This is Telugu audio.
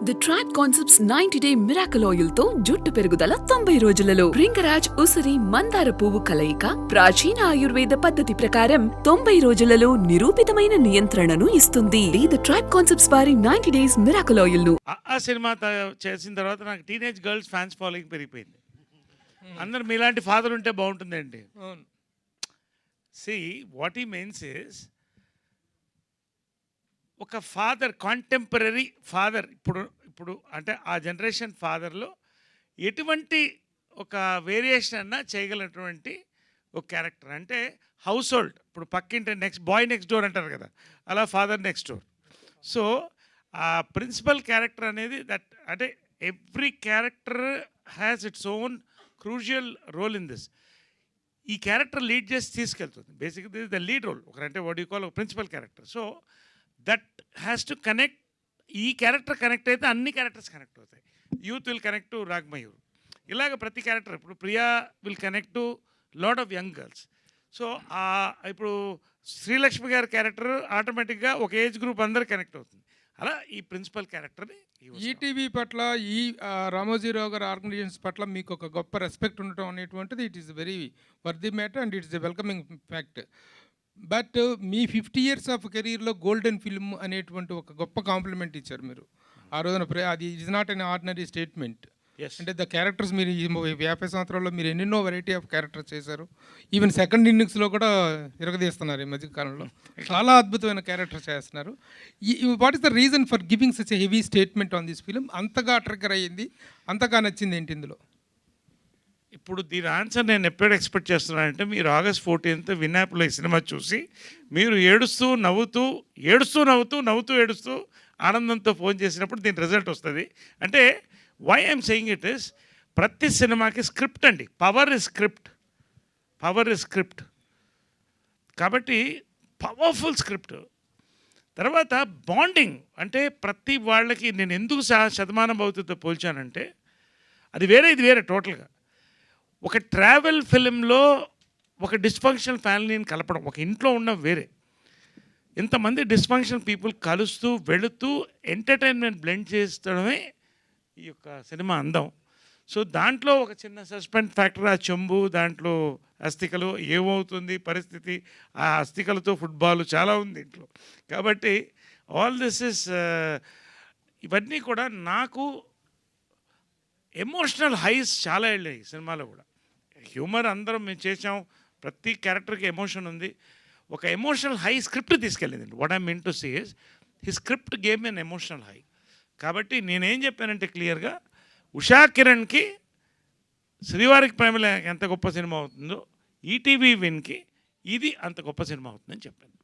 The Tribe Concepts ninety day miracle oil తో జుట్టు పెరుగుదల 90 రోజులలో భృంగరాజ్ ఉసిరి మందార పువ్వు కలయిక ప్రాచీన ఆయుర్వేద పద్ధతి ప్రకారం 90 రోజులలో నిరూపితమైన నియంత్రణను ఇస్తుంది. ది ట్రైబ్ కాన్సెప్ట్స్ వారి 90 డేస్ మిరాకల్ ఆయిల్ ను ఆ సినిమా చేసిన తర్వాత నాకు టీనేజ్ గర్ల్స్ ఫ్యాన్స్ ఫాలోయింగ్ పెరిగిపోయింది. అందరు మీలాంటి ఫాదర్ ఉంటే బాగుంటుందండి. సి వాట్ ఈ మీన్స్ ఇస్ ఒక ఫాదర్, కాంటెంపరీ ఫాదర్, ఇప్పుడు అంటే ఆ జనరేషన్ ఫాదర్లో ఎటువంటి ఒక వేరియేషన్ అన్నా చేయగలిగినటువంటి ఒక క్యారెక్టర్. అంటే హౌస్ హోల్డ్, ఇప్పుడు పక్కింటి బాయ్ నెక్స్ట్ డోర్ అంటారు కదా, అలా ఫాదర్ నెక్స్ట్ డోర్. సో ఆ ప్రిన్సిపల్ క్యారెక్టర్ అనేది దట్, అంటే every character has its own crucial role in this. ఈ క్యారెక్టర్ లీడ్ చేసి తీసుకెళ్తుంది. బేసిక్గా this is the lead role. అంటే వాట్ యూ కాల్ ఒక principal character. So that has to connect. ఈ క్యారెక్టర్ కనెక్ట్ అయితే అన్ని క్యారెక్టర్స్ కనెక్ట్ అవుతాయి. Youth will connect to Rag Mayur. ఇలాగ ప్రతి క్యారెక్టర్, ఇప్పుడు Priya will connect to lot of young girls. So ఇప్పుడు శ్రీలక్ష్మి గారి క్యారెక్టర్ ఆటోమేటిక్గా ఒక ఏజ్ గ్రూప్ అందరు కనెక్ట్ అవుతుంది. అలా ఈ ప్రిన్సిపల్ క్యారెక్టర్ని ఈటీవీ పట్ల, ఈ రామోజీరావు గారి ఆర్గనైజేషన్స్ పట్ల మీకు ఒక గొప్ప రెస్పెక్ట్ ఉండటం అనేటువంటిది it is very worthy matter and it's a welcoming fact. But me 50 years of కెరీర్లో గోల్డెన్ ఫిల్మ్ అనేటువంటి ఒక గొప్ప కాంప్లిమెంట్ ఇచ్చారు మీరు ఆ రోజున. అది it is not an ordinary statement. అంటే ద క్యారెక్టర్స్ మీరు ఈ 50 సంవత్సరాల్లో మీరు ఎన్నెన్నో వెరైటీ ఆఫ్ క్యారెక్టర్స్ చేశారు. ఈవెన్ సెకండ్ ఇన్నింగ్స్లో కూడా ఇరగదీస్తున్నారు ఈ మధ్యకాలంలో. చాలా అద్భుతమైన క్యారెక్టర్స్ చేస్తున్నారు. What is the reason for giving such a heavy statement on this film? అంతగా ట్రిగ్గర్ అయ్యింది, అంతగా నచ్చింది ఏంటి ఇందులో? ఇప్పుడు దీని ఆన్సర్ నేను ఎప్పుడు ఎక్స్పెక్ట్ చేస్తున్నానంటే, మీరు August 14th వినాయకుల సినిమా చూసి మీరు ఏడుస్తూ నవ్వుతూ ఏడుస్తూ ఆనందంతో ఫోన్ చేసినప్పుడు దీని రిజల్ట్ వస్తుంది. అంటే why I'm saying it is, ప్రతి సినిమాకి స్క్రిప్ట్ అండి. Power is script. కాబట్టి పవర్ఫుల్ స్క్రిప్ట్. తర్వాత బాండింగ్. అంటే ప్రతి వాళ్ళకి నేను ఎందుకు శతమానం భవతితో పోల్చానంటే, అది వేరే, ఇది వేరే టోటల్గా. ఒక ట్రావెల్ ఫిలింలో ఒక డిస్ఫంక్షనల్ ఫ్యామిలీని కలపడం, ఒక ఇంట్లో ఉన్న వేరే ఇంతమంది డిస్ఫంక్షనల్ పీపుల్ కలుస్తూ వెళుతూ ఎంటర్టైన్మెంట్ బ్లెండ్ చేస్తడమే ఈ యొక్క సినిమా అందం. సో దాంట్లో ఒక చిన్న సస్పెన్స్ ఫ్యాక్టర్, ఆ చెంబు, దాంట్లో అస్థికలు, ఏమవుతుంది పరిస్థితి, ఆ అస్థికలతో ఫుట్బాల్ చాలా ఉంది ఇంట్లో. కాబట్టి ఆల్ దిస్ ఇస్, ఇవన్నీ కూడా నాకు ఎమోషనల్ హైస్ చాలా వెళ్ళాయి సినిమాలో కూడా. హ్యూమర్ అందరం మేము చేసాం, ప్రతి క్యారెక్టర్కి ఎమోషన్ ఉంది. ఒక ఎమోషనల్ హై స్క్రిప్ట్ తీసుకెళ్ళింది. What I mean to say is he script game me an emotional high. కాబట్టి నేనేం చెప్పానంటే క్లియర్గా, ఉషా కిరణ్కి శ్రీవారికి ప్రేమలో ఎంత గొప్ప సినిమా అవుతుందో, ఈటీవీ విన్కి ఇది అంత గొప్ప సినిమా అవుతుందని చెప్పాను.